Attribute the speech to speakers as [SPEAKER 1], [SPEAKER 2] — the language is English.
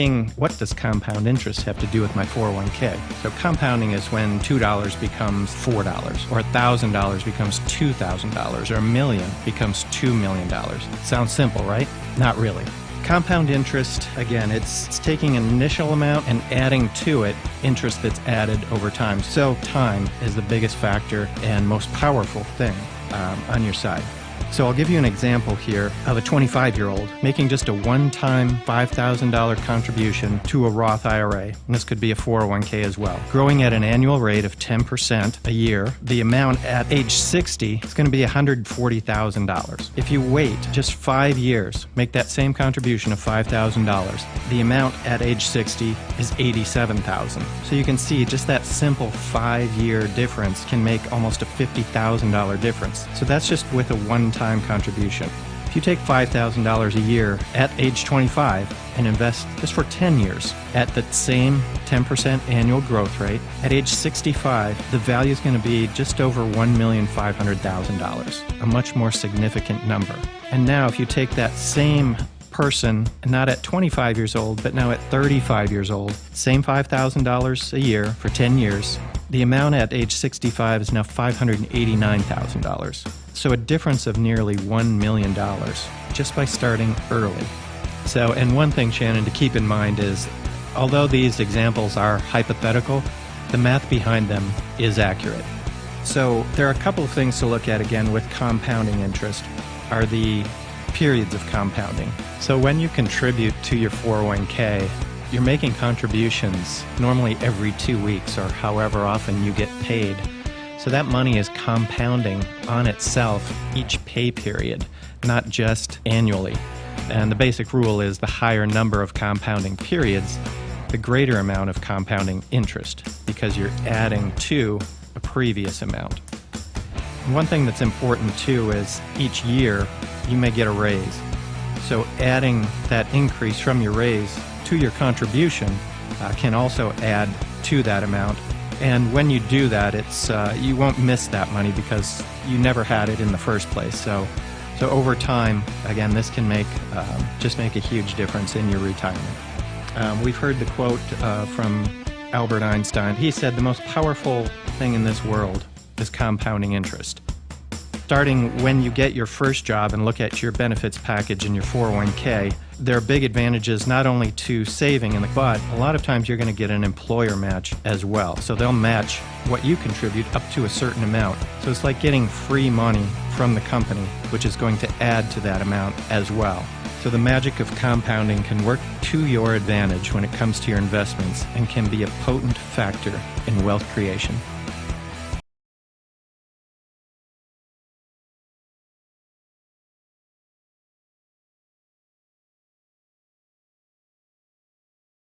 [SPEAKER 1] What does compound interest have to do with my 401k? So compounding is when $2 becomes $4, or $1,000 becomes $2,000, or $1 million becomes $2 million. Sounds simple, right? Not really. Compound interest, again, it's taking an initial amount and adding to it interest that's added over time. So time is the biggest factor and most powerful thing on your side. So I'll give you an example here of a 25-year-old making just a one-time $5,000 contribution to a Roth IRA, and this could be a 401k as well. Growing at an annual rate of 10% a year, the amount at age 60 is going to be $140,000. If you wait just 5 years, make that same contribution of $5,000, the amount at age 60 is $87,000. So you can see just that simple 5-year difference can make almost a $50,000 difference. So that's just with a one-time contribution. If you take $5,000 a year at age 25 and invest just for 10 years at the same 10% annual growth rate, at age 65, the value is going to be just over $1,500,000, a much more significant number. And now if you take that same person, not at 25 years old, but now at 35 years old, same $5,000 a year for 10 years, the amount at age 65 is now $589,000. So a difference of nearly $1 million just by starting early. So, and one thing, Shannon, to keep in mind is, although these examples are hypothetical, the math behind them is accurate. So there are a couple of things to look at again with compounding interest, are the periods of compounding. So when you contribute to your 401k, you're making contributions normally every 2 weeks or however often you get paid. So that money is compounding on itself each pay period, not just annually. And the basic rule is the higher number of compounding periods, the greater amount of compounding interest, because you're adding to a previous amount. And one thing that's important too is each year you may get a raise. So adding that increase from your raise to your contribution can also add to that amount. And when you do that, it's you won't miss that money because you never had it in the first place. So over time, again, this can just make a huge difference in your retirement. We've heard the quote from Albert Einstein. He said, "The most powerful thing in this world is compounding interest." Starting when you get your first job and look at your benefits package in your 401k, there are big advantages not only to saving, but a lot of times you're going to get an employer match as well. So they'll match what you contribute up to a certain amount. So it's like getting free money from the company, which is going to add to that amount as well. So the magic of compounding can work to your advantage when it comes to your investments and can be a potent factor in wealth creation.